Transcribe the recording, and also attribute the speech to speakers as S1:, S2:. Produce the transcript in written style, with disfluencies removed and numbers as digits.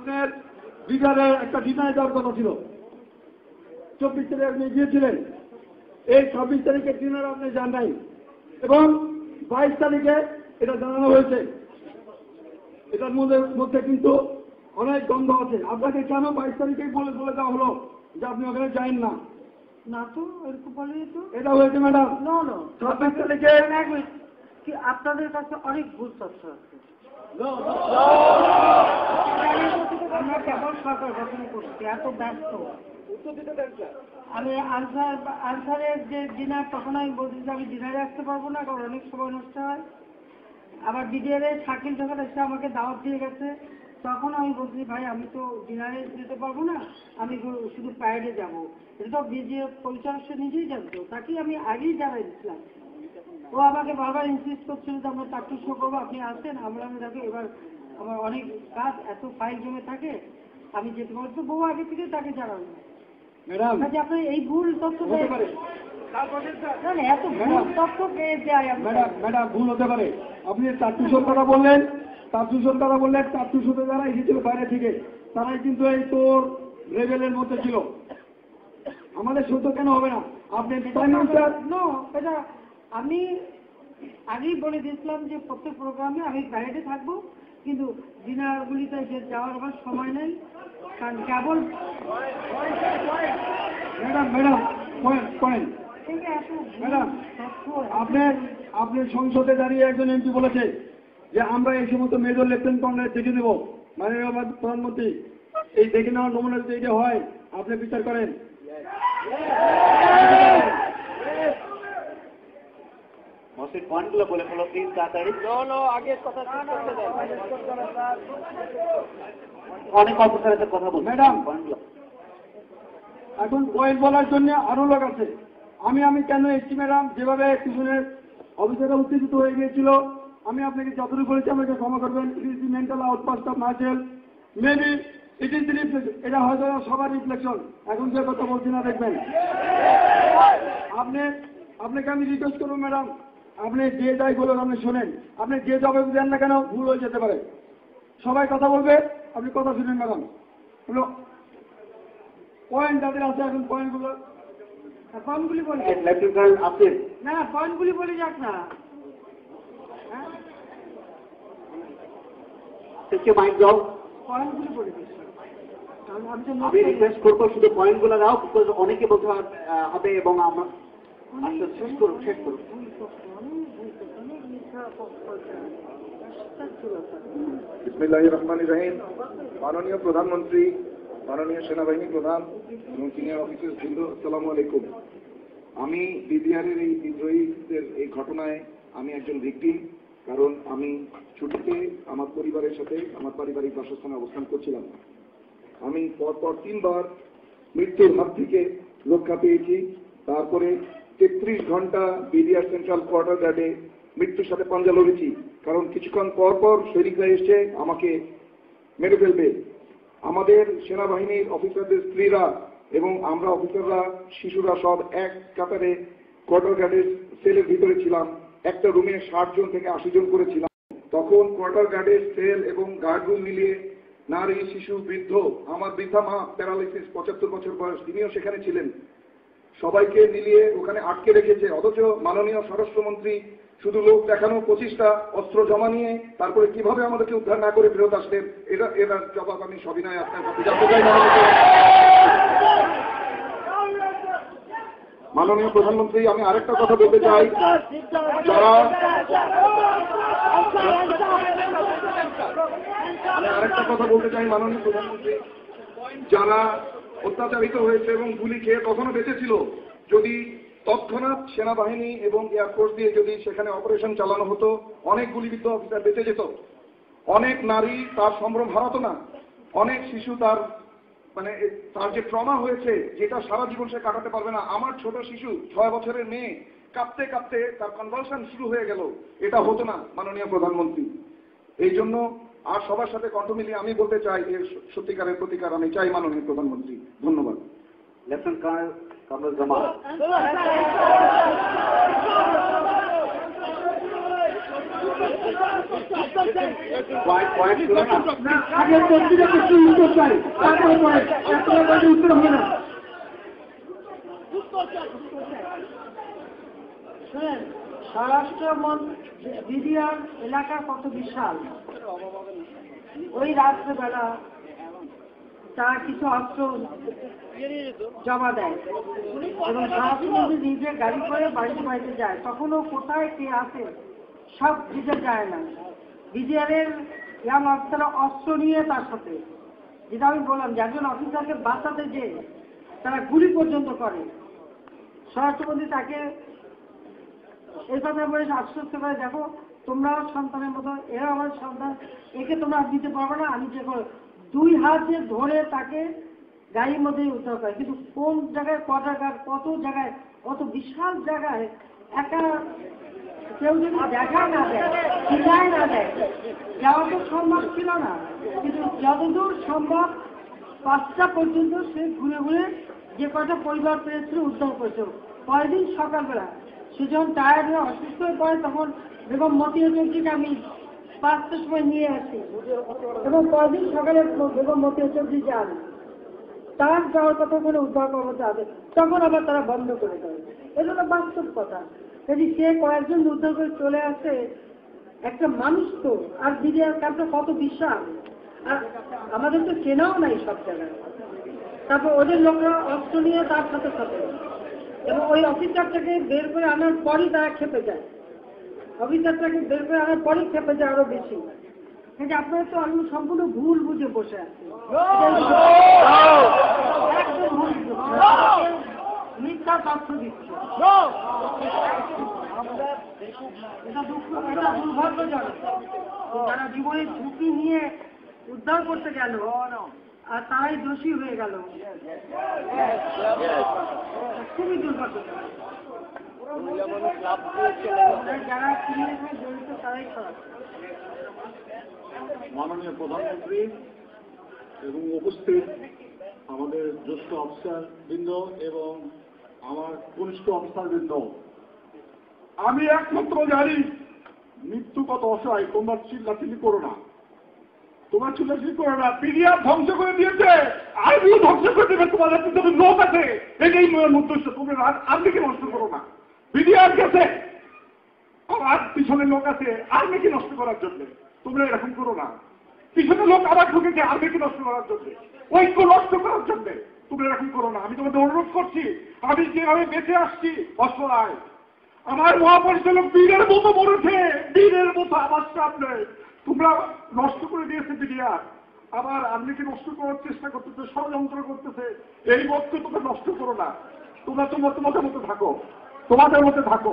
S1: আপনার বিহারে একটা ডিনারে যাওয়ার কথা ছিল, 24 তারিখে আপনি গিয়েছিলেন, এই 26 তারিখের ডিনারে আপনি যান নাই, এবং 22 তারিখে এটা জানানো হয়েছে। এটার মধ্যে কিন্তু অনেক গন্ধ আছে। আপনাকে কেন 22 তারিখেই বলে দেওয়া হলো যে আপনি ওখানে যাইন না?
S2: না তো এরকম বলে তো
S1: এটা হয়েছে ম্যাডাম।
S2: না
S1: 26 তারিখে
S2: কি আপনাদের কাছে অনেক ভুল তথ্য আছে। আমরা কেবল সরকার গঠন করছি, এত ব্যস্ত। আমি আনসারের যে ডিনার, তখন আমি বলছি যে আমি ডিনারে আসতে পারবো না, কারণ অনেক সময় নষ্ট হয়। আবার বিডিআর শাকিল যখন এসে আমাকে দাওয়াত দিয়ে গেছে, তখন আমি বলছি ভাই আমি তো ডিনারে যেতে পারবো না, আমি শুধু প্যারেডে যাবো। এটা তো বিডিআর পরিচালক সে নিজেই জানতো, তাকেই আমি আগেই জানাই দিচ্ছিলাম। ও আমাকে বারবার ইনসিস্ট করছিল যে আমরা চারটে শো করবো, আপনি আসেন। আমরা দেখো এবার আমার অনেক কাজ, এত ফাইল জমে থাকে, আমি যেতে পারবো। বউ আগে থেকে তাকে জানাবো
S1: ম্যাডাম
S2: যে আপনি এই ভুল তথ্য এত ভুল তথ্য পেয়ে যায়।
S1: ম্যাডাম ভুল হতে পারে। আপনি চারটুশোর কথা বললেন, চারটুশোতে যারা এসেছিল বাইরে থেকে, তারাই কিন্তু এই তোর লেভেলের মধ্যে ছিল। আমাদের সত্য কেন হবে না? আপনি
S2: এটা আমি আগেই বলে দিয়েছিলাম যে প্রত্যেক প্রোগ্রামে আমি প্যারেডে থাকবো, কিন্তু ডিনারগুলিতে যাওয়ার আমার সময় নেই, কারণ কেবল
S1: ম্যাডাম আপনি সংসদে দাঁড়িয়ে একজন এমপি বলেছে যে আমরা এই সমস্ত মেজর লেফটেন্যান্ট কর্নেল দেখে দেব। মাননীয় প্রধানমন্ত্রী, এই দেখে নেওয়ার নমুনা যদি এটা হয়, আপনি বিচার করেন।
S3: পয়েন্টগুলো বলে ফেলো প্লিজ, তাড়াতাড়ি। অনেক অফিসারের কথা বল
S1: ম্যাডাম। এখন পয়েন্ট বলার জন্য আরো লোক আছে। আমি কেন এসছি ম্যাডাম? যেভাবে পিছনের অফিসাররা উত্তেজিত হয়ে গিয়েছিল, আমি আপনাকে যতটুকু বলেছি আমাকে ক্ষমা করবেন। It is the mental outburst of myself, maybe it is the reflection. এটা হয়তো সবার রিফ্লেকশন। এখন যে কথা বলছি না, দেখবেন। আপনাকে আমি রিকোয়েস্ট করবো ম্যাডাম, আপনি যে যাই বলুন, আপনি শোনেন। আপনি যে জবাব দেন না কেন, ভুল হয়ে যেতে পারে। সবাই কথা বলবে, আপনি কথা শুনেন ম্যাডাম। হলো পয়েন্ট যাদের আছে, এখন পয়েন্টগুলি বলে
S2: না, পয়েন্টগুলি বলে যাক না। পয়েন্টগুলি বলে দিচ্ছি।
S3: আমি রিকোয়েস্ট করবো শুধু পয়েন্টগুলো দাও, অনেকে বলতে হবে, এবং আমরা শেষ করুন।
S4: বিসমিল্লাহির রহমানির রহিম। মাননীয় প্রধানমন্ত্রী, মাননীয় সেনাবাহিনী প্রধান এবং সিনিয়র অফিসার বৃন্দ, আসসালামু আলাইকুম। আমি বিডিআরের এই বিদ্রোহীদের এই ঘটনায় আমি একজন ভিকটিম, কারণ আমি ছুটিতে আমার পরিবারের সাথে আমার পারিবারিক বাসস্থানে অবস্থান করছিলাম। আমি পরপর 3 বার মৃত্যুর হাত থেকে রক্ষা পেয়েছি। তারপরে 33 ঘন্টা বিডিআর সেন্ট্রাল কোয়ার্টার গার্ডে মৃত্যুর সাথে পাঞ্জা লড়েছি, কারণ কিছুক্ষণ পর সৈনিকরা এসে আমাকে মেরে ফেলবে। আমাদের সেনাবাহিনীর অফিসারদের স্ত্রীরা এবং আমরা অফিসাররা, শিশুরা সব এক কাতারে কোয়ার্টার গার্ডের সেলের ভিতরে ছিলাম। একটা রুমে 60 জন থেকে 80 জন করেছিলাম। তখন কোয়ার্টার গার্ডের সেল এবং গার্ড রুম মিলিয়ে নারী, শিশু, বৃদ্ধ, আমার বৃদ্ধা মা প্যারালাইসিস 75 বছর বয়স, তিনিও সেখানে ছিলেন। সবাইকে মিলিয়ে ওখানে আটকে রেখেছে। অথচ মাননীয় স্বরাষ্ট্রমন্ত্রী শুধু লোক দেখানো 25টা অস্ত্র জমা নিয়ে তারপরে কিভাবে আমাদেরকে উদ্ধার না করে ফেরত আসলেন, এটার জবাব আমি সবিনয় আপনার কাছে জানতে চাই। মাননীয় প্রধানমন্ত্রী, আমি আরেকটা কথা বলতে চাই। মাননীয় প্রধানমন্ত্রী, যারা অত্যাচারিত হয়েছে এবং গুলি খেয়ে তখনও বেঁচে ছিল, যদি তৎক্ষণাৎ সেনাবাহিনী এবং এয়ারফোর্স দিয়ে যদি সেখানে অপারেশন চালানো হতো, অনেক গুলিবিদ্ধ অফিসার বেঁচে যেত। অনেক নারী তার সম্ভ্রম হারাতো না। অনেক শিশু তার যে ট্রমা হয়েছে, যেটা সারা জীবন সে কাটাতে পারবে না। আমার ছোট শিশু 6 বছরের মেয়ে কাঁপতে কাঁপতে তার কনভালশন শুরু হয়ে গেল। এটা হতো না মাননীয় প্রধানমন্ত্রী। এই জন্য আর সবার সাথে কণ্ঠ মিলিয়ে আমি বলতে চাই, এর সত্যিকারের প্রতিকার আমি চাই মাননীয় প্রধানমন্ত্রী। ধন্যবাদ।
S3: Lieutenant colonel Kamrul Zaman.
S1: না, আগে তন্ত্রীরা কিছু উত্তর চাই, তারপরে পয়েন্ট, এত উত্তর হবে না।
S2: শুনেন, স্বরাষ্ট্রমন্ত্রী বিডিআর এলাকা কত বিশাল, ওই রাত্রেবেলা তারা কিছু অস্ত্র জমা দেয় এবং স্বরাষ্ট্রমন্ত্রী নিজে গাড়ি করে বাড়িতে বাড়িতে যায়, তখনও কোথায় কে আছে সব দিতে যায় না। বিডিআরের ইয়াং অফিসাররা অস্ত্র নিয়ে তার সাথে, যেটা আমি বললাম যে একজন অফিসারকে বাঁচাতে যে তারা গুলি পর্যন্ত করে। স্বরাষ্ট্রমন্ত্রী তাকে এই কথা বলে আশ্বস্ত করে, দেখো তোমরাও সন্তানের মতো, এরা আমার সন্তান, একে তোমরা দিতে পারবে না, আমি যে করো। 2 হাত দিয়ে ধরে তাকে গাড়ির মধ্যে উদ্ধার করে। কিন্তু কোন জায়গায় কত জায়গায়, কত বিশাল জায়গায় একা কেউ যদি দেখা না দেয়, চিনায় না দেয়, যাওয়া তো সম্ভব ছিল না। কিন্তু যতদূর সম্ভব 5টা পর্যন্ত সে ঘুরে ঘুরে যে কটা পরিবার পেয়েছিল উদ্ধার করেছিল। পরের দিন সকালবেলা সে যখন টায়ার্ড হয়ে অসুস্থ হয়ে পড়ে, তখন বেগম মতিয়া চৌধুরীকে আমি 5টার সময় নিয়ে আসি এবং পরের দিন সকালে বেগম মতিয়া চৌধুরী যান, তার যাওয়ার কথা করে উদ্ধার করতে হবে, তখন আবার তারা বন্ধ করে দেয়। এগুলো বাস্তব কথা। যদি সে কয়েকজন উদ্ধার করে চলে আসে, একটা মানুষ তো, আর বিডিআর ক্যাম্পটা কত বিশাল, আর আমাদের তো চেনাও নাই সব জায়গায়। তারপর ওদের লোকরা অস্ত্র নিয়ে তার সাথে সাথে, এবং ওই অফিসারটাকে বের করে আনার পরই তারা খেপে যায়, অফিসারটাকে বের করে আনার পরই খেপে যায় আরো বেশি। কিন্তু আপনারা তো আমি সম্পূর্ণ ভুল বুঝে বসে আছি, একদম ভুল মিথ্যা তথ্য দিচ্ছে। এটা দুর্ভাগ্যজনক, যারা জীবনের ঝুঁকি নিয়ে উদ্ধার করতে গেল আর তারাই দোষী হয়ে গেল, খুবই দুর্ভাগ্যজনক। যারা ক্রিমিনাল জড়িত তারাই খারাপ।
S5: মাননীয় প্রধানমন্ত্রী এবং উপস্থিত আমাদের জ্যেষ্ঠ অফিসার বৃন্দ এবং আমার কনিষ্ঠ অফিসার বৃন্দ, আমি একমাত্র জানি মৃত্যু কত অসহায়। তোমরা চিল্লাচিল্লি করো না, পিডিআর ধ্বংস করে দিয়েছে, আর্মিও ধ্বংস করে দেবে। তোমাদের পিছনে লোক আছে, এটাই উদ্দেশ্য। তোমরা আর্মিকে নষ্ট করো না। পিডিআর গেছে, আমার পিছনে লোক আছে আর্মিকে নষ্ট করার জন্য। তোমরা এরকম করো না। পিছনে লোক আবার ঢুকেছে আর্মিকে নষ্ট করার জন্য, ঐক্য নষ্ট করার জন্য। তোমরা এরকম করো না। আমি তোমাদের অনুরোধ করছি, আমি যেভাবে বেঁচে আসছি অসহায়, আমার মহাপরিচালক বীরের মতো মরেছে, বীরের মতো আমার সামনে। তোমরা নষ্ট করে দিয়েছে বিডিআর, আবার আর্মিকে নষ্ট করার চেষ্টা করতেছে, ষড়যন্ত্র করতেছে। এই মতকে তোমরা নষ্ট করো না। তোমরা তোমাদের মতো থাকো, তোমাদের মধ্যে থাকো।